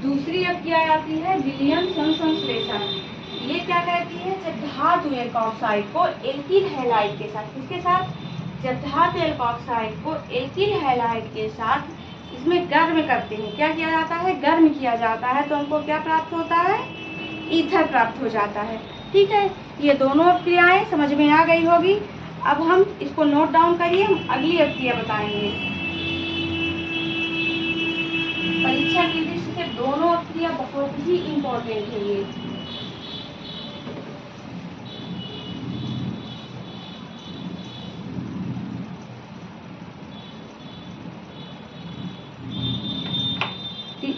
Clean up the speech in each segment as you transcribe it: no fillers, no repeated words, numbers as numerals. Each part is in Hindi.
दूसरी अभिक्रिया आती है विलियमसन संश्लेषण। ये क्या कहती है, जब धातु एल्कोक्साइड को एल्किल हैलाइड के साथ, किसके साथ, जब धातु एल्कोक्साइड को एल्किल हैलाइड के साथ इसमें गर्म करते हैं, क्या किया जाता है, गर्म किया जाता है, तो हमको क्या प्राप्त होता है, ईथर प्राप्त हो जाता है। ठीक है, ये दोनों अभिक्रियाएं समझ में आ गई होगी। अब हम इसको नोट डाउन करिए, हम अगली अभिक्रिया बताएंगे। परीक्षा की दृष्टि से दोनों अभिक्रिया बहुत ही इम्पोर्टेंट है ये।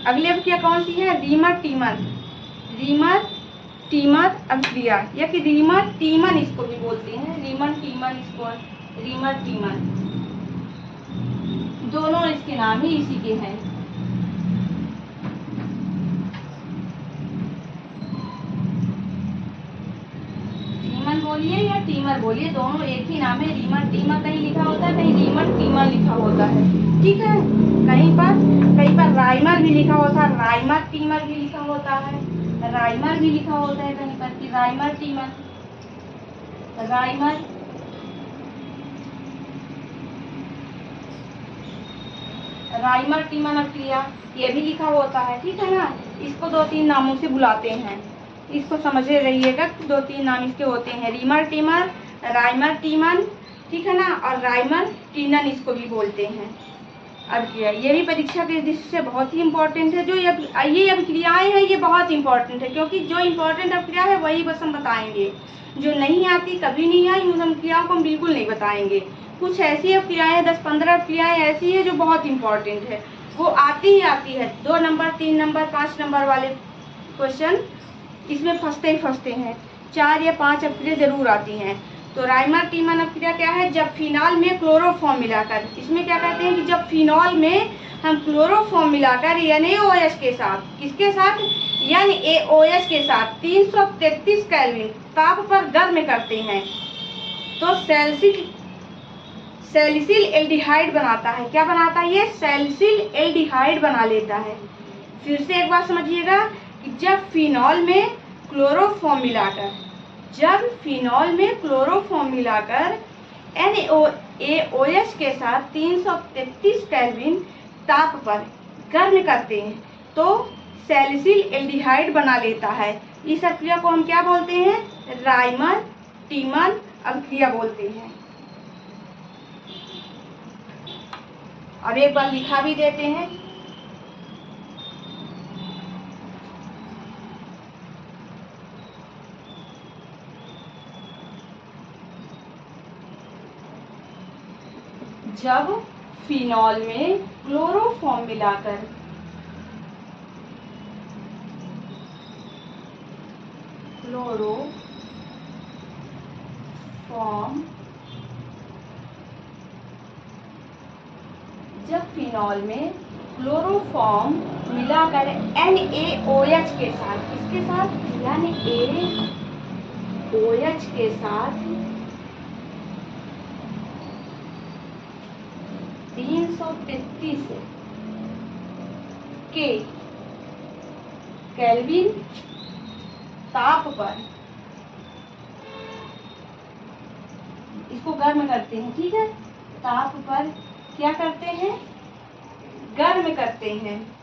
अगली अभिक्रिया कौन सी है, रीमर टीमर। रीमर टीमर अभिक्रिया, या कि रीमर टीमन इसको भी बोलते हैं, रीमर टीमन, इसको रीमर टीमन, दोनों इसके नाम ही इसी के हैं। टीमन बोलिए या टीमर बोलिए, दोनों एक ही नाम है। रीमर टीमर कहीं लिखा होता है, कहीं रीमर टीमन लिखा होता है। ठीक है, कहीं पर राइमर भी लिखा होता है, राइमर टीमर भी लिखा होता है, राइमर भी लिखा होता है कहीं पर कि राइमर टीमर, राइमर राइमर टीमन अभिक्रिया ये भी लिखा होता है। ठीक है ना, इसको 2-3 नामों से बुलाते हैं, इसको समझे रहिएगा। 2-3 नाम इसके होते हैं, रीमर टीमर, राइमर टीमन, ठीक है ना, और राइमर टीनन इसको भी बोलते हैं अभिक्रिया। ये भी परीक्षा के दृष्टि से बहुत ही इम्पोर्टेंट है। जो ये अभिक्रियाएं हैं ये बहुत इंपॉर्टेंट है, क्योंकि जो इम्पोर्टेंट अभिक्रिया है वही बस हम बताएंगे, जो नहीं आती, कभी नहीं आई, उन अभिक्रियाओं को हम बिल्कुल नहीं बताएंगे। कुछ ऐसी अभिक्रियाएं 10-15 अभिक्रियाएं ऐसी है जो बहुत इंपॉर्टेंट है, वो आती ही आती है। 2 नंबर, 3 नंबर, 5 नंबर वाले क्वेश्चन इसमें फंसते ही फंसते हैं। 4 या 5 अभिक्रिया जरूर आती हैं। तो राइमर टीमन अभिक्रिया क्या है, जब फिनॉल में क्लोरोफॉर्म मिलाकर, इसमें क्या कहते हैं कि जब फिनॉल में हम क्लोरोफॉर्म मिलाकर NaOH के साथ, किसके साथ, NaOH के साथ 333 केल्विन ताप पर गर्म करते हैं, तो सैलिसिल एल्डिहाइड बनाता है। क्या बनाता है ये, सैलिसिल एल्डिहाइड बना लेता है। फिर से एक बार समझिएगा कि जब फिनॉल में क्लोरोफॉर्म मिलाकर NaOH के साथ 333 केल्विन ताप पर गर्म करते हैं, तो सैलिसिल एल्डिहाइड बना लेता है। इस अभिक्रिया को हम क्या बोलते हैं, राइमर टीमन अभिक्रिया बोलते हैं। और एक बार लिखा भी देते हैं, जब फिनॉल में क्लोरोफॉर्म मिलाकर NaOH के साथ, किसके साथ, NaOH के साथ 333 केल्विन ताप पर इसको गर्म करते हैं। ठीक है, ताप पर क्या करते हैं, गर्म करते हैं।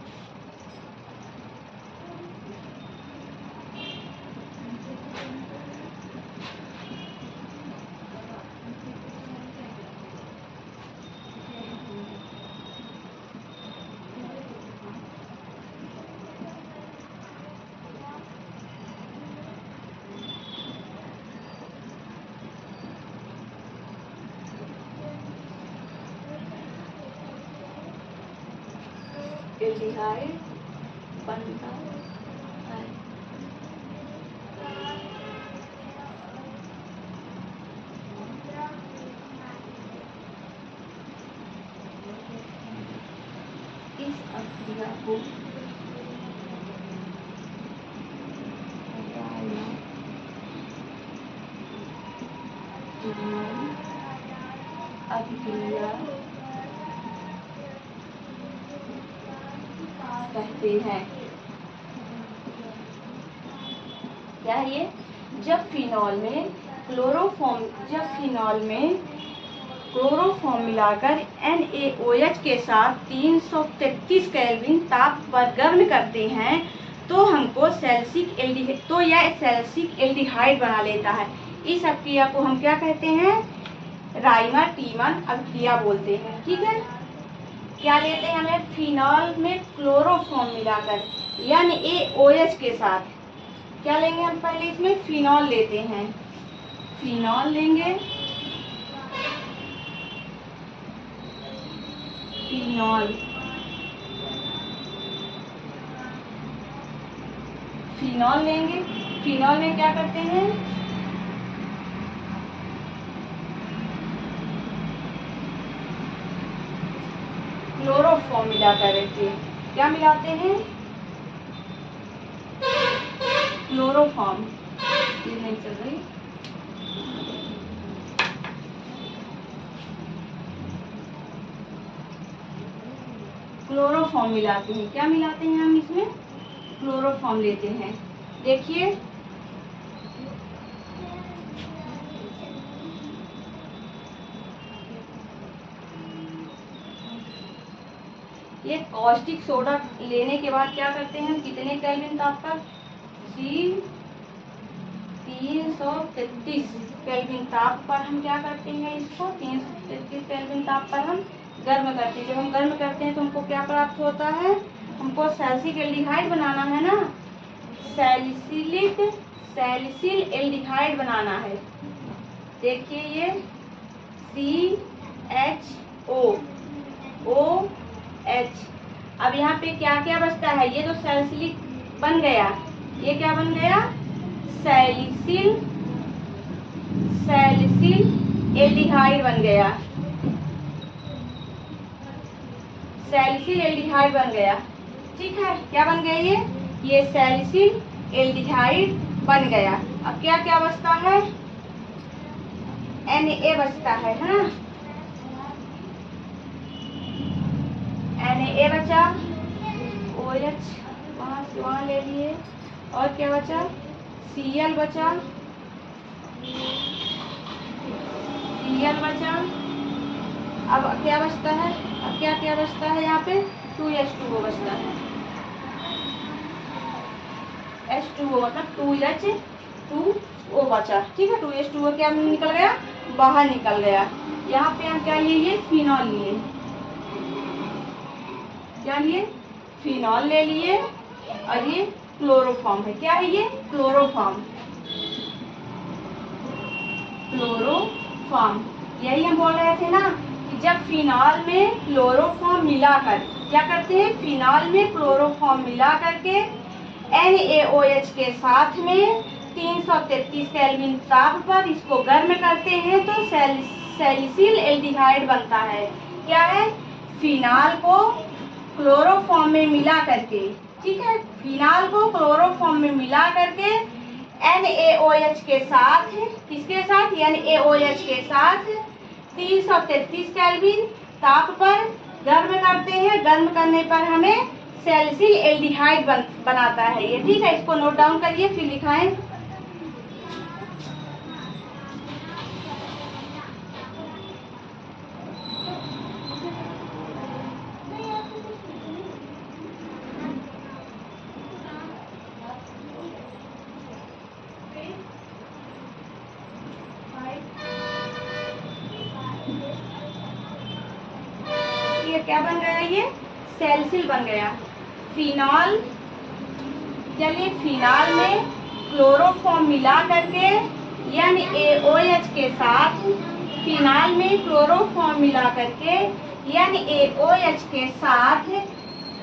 एल्डिहाइड बनता है। इस अभिक्रिया को अभिक्रिया कहते हैं। क्या है ये? जब फिनॉल में क्लोरोफॉर्म मिलाकर NaOH के साथ 333 केल्विन ताप पर गर्म करते हैं तो हमको यह सैलिसिक एल्डिहाइड बना लेता है। इस अभिक्रिया को हम क्या कहते हैं? राइमर टीमन अभिक्रिया बोलते हैं। ठीक है, क्या लेते हैं हमें? फिनॉल में क्लोरोफॉर्म मिलाकर NaOH के साथ क्या लेंगे हम? पहले इसमें फिनॉल लेते हैं, फिनॉल लेंगे, फिनॉल लेंगे। फिनॉल में क्या करते हैं? क्लोरोफॉर्म मिलाकर के क्या मिलाते हैं? क्लोरोफॉर्म। ये नहीं चल रही। क्लोरोफॉर्म मिलाते हैं। क्या मिलाते हैं हम इसमें? क्लोरोफॉर्म लेते हैं। देखिए ये कॉस्टिक सोडा लेने के बाद क्या करते हैं? कितने केल्विन ताप पर? 333 केल्विन ताप पर हम क्या करते हैं? इसको 333 केल्विन ताप पर हम गर्म करते हैं। जब हम गर्म करते हैं तो हमको क्या प्राप्त होता है? हमको सैलिसिक एल्डिहाइड बनाना है ना, सैलिसिल एल्डिहाइड बनाना है। देखिए ये CHOOH। अब यहाँ पे क्या क्या बचता है? ये तो सैलिसिलिक बन गया, ये क्या बन गया? सैलिसिल एल्डिहाइड बन गया, सैलिसिल एल्डिहाइड बन गया। ठीक है, क्या बन गया ये सैलिसिल एल्डिहाइड बन गया। अब क्या क्या बचता है? Na बचता है ना, Na बचा, OH वहां से वहां ले लिए, और क्या बचा? Cl बचा, अब क्या बचता है? अब क्या क्या बचता है? यहाँ पे 2H2O बचता है। H2O मतलब 2H2O बचा। ठीक है, 2H2O क्या निकल गया? बाहर निकल गया। यहाँ पे हम क्या लिए? फिनॉल लिए। क्या लिए? फिनॉल ले लिए, और ये क्लोरोफॉर्म है। क्या है ये? क्लोरोफॉर्म। यही हम बोल रहे थे ना कि जब फिनॉल में क्लोरोफॉर्म मिलाकर क्या करते हैं? फिनॉल में क्लोरोफॉर्म मिला करके NaOH के साथ में 333 केल्विन ताप पर इसको गर्म करते हैं तो सैलिसिल एल्डिहाइड बनता है। क्या है? फिनॉल को क्लोरोफॉर्म में मिला करके, ठीक है, फिनॉल को क्लोरोफॉर्म में मिला करके NaOH के साथ, किसके साथ? NaOH के साथ 333 केल्विन ताप पर गर्म करते हैं। गर्म करने पर हमें सैलिसिल एल्डिहाइड बनाता है ये। ठीक है, इसको नोट डाउन करिए फिर लिखाएं। क्या बन गया? ये सैलिसिल बन गया। फिनॉल, चलिए फिनॉल में क्लोरोफॉर्म मिला करके NaOH के साथ, फिनॉल में क्लोरोफॉर्म मिला करके NaOH के साथ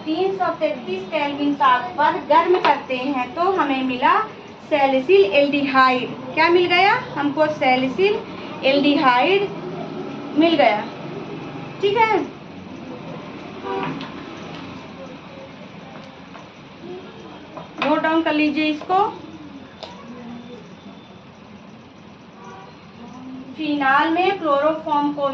333 केल्विन ताप पर गर्म करते हैं तो हमें मिला सैलिसिल एल्डिहाइड। क्या मिल गया हमको? सैलिसिल एल्डिहाइड मिल गया। ठीक है, नोट डाउन कर लीजिए इसको। फिनॉल में क्लोरोफॉर्म को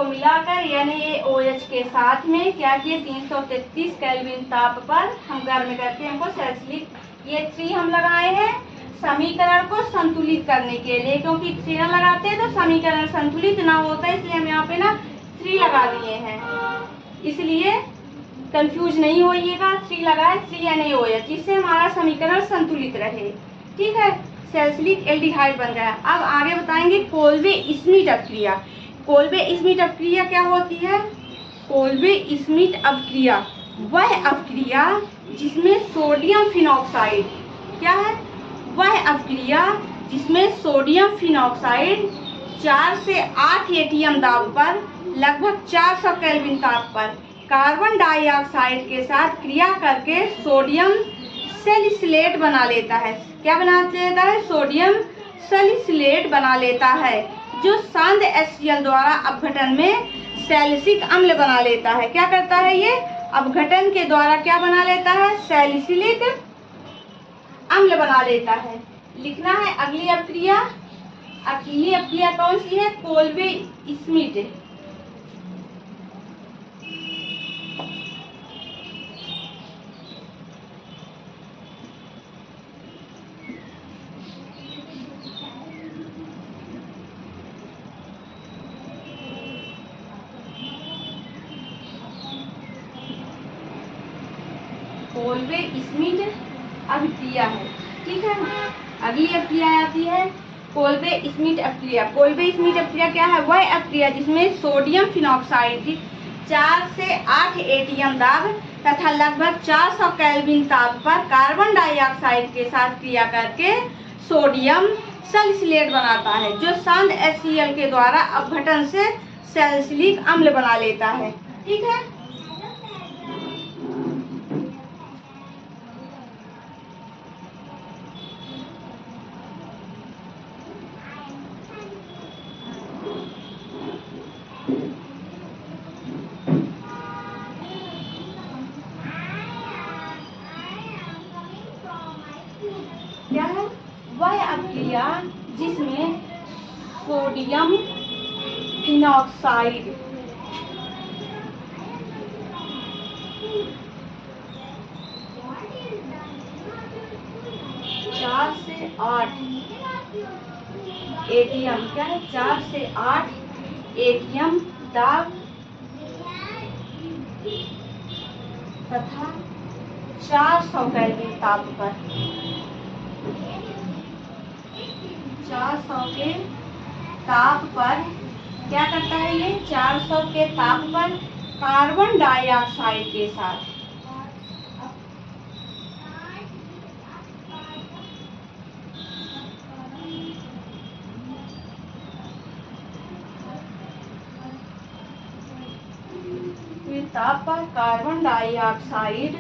मिलाकर NaOH के साथ में क्या किए? 333 केल्विन ताप पर हम गर्म करके हमको सैलिसिलिक ये 3 हम लगाए हैं समीकरण को संतुलित करने के लिए, क्योंकि 3 लगाते हैं तो समीकरण संतुलित ना होता है, इसलिए हम यहाँ पे ना 3 लगा दिए हैं। इसलिए कंफ्यूज नहीं होइएगा, 3 लगाए 3NaOH, जिससे हमारा समीकरण संतुलित रहे। ठीक है, सैलिसिलिक एल्डिहाइड बन गया। अब आगे बताएंगे कोल्बे स्मिथ अपक्रिया। कोल्बे स्मिथ अपक्रिया क्या होती है? कोल्बे स्मिथ अपक्रिया वह अपक्रिया जिसमें सोडियम फिनॉक्साइड, क्या है? वह अपक्रिया जिसमें सोडियम फिनॉक्साइड 4 से 8 एटीएम दाब पर लगभग 400 केल्विन ताप पर कार्बन डाइऑक्साइड के साथ क्रिया करके सोडियम सैलिसिलेट बना लेता है। क्या बना लेता है? सोडियम सैलिसिलेट बना लेता है, जो शांत HCl द्वारा अपघटन में सैलिसिलिक अम्ल बना लेता है। क्या करता है ये? अपघटन के द्वारा क्या बना लेता है? सैलिसिलिक अम्ल बना लेता है। लिखना है अगली अपक्रिया। अगली अपक्रिया कौन सी है? Kolbe Smith. कोल्बे स्मिथ अपक्रिया है। ठीक है, अगली अपक्रिया आती है कोल्बे स्मिथ अपक्रिया। कोल्बे स्मिथ अपक्रिया क्या है? वह अपक्रिया जिसमें सोडियम फिनॉक्साइड 4 से 8 एटीएम दाब तथा लगभग 400 केल्विन ताप पर कार्बन डाइऑक्साइड के साथ क्रिया करके सोडियम सैलिसिलेट बनाता है, जो शांत HCl के द्वारा अपघटन से सैलिसिलिक अम्ल बना लेता है। ठीक है, क्या है? वह अपक्रिया जिसमें सोडियम फिनॉक्साइड 4 से 8 एटीएम, क्या है? 4 से 8 एटीएम दाब तथा 400 केल्विन ताप पर 400 के ताप पर क्या करता है ये? 400 के ताप पर कार्बन डाइऑक्साइड के साथ ताप पर कार्बन डाइऑक्साइड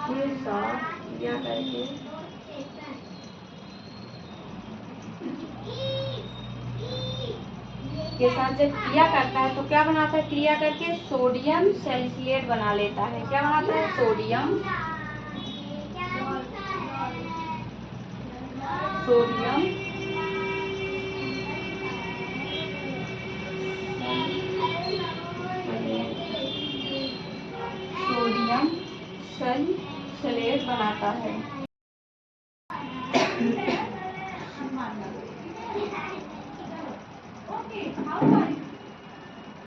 के साथ क्या करके जब क्रिया करता है तो क्या बनाता है? क्रिया करके सोडियम सैलिसिलेट बना लेता है। क्या बनाता है? सोडियम सैलिसिलेट बनाता है।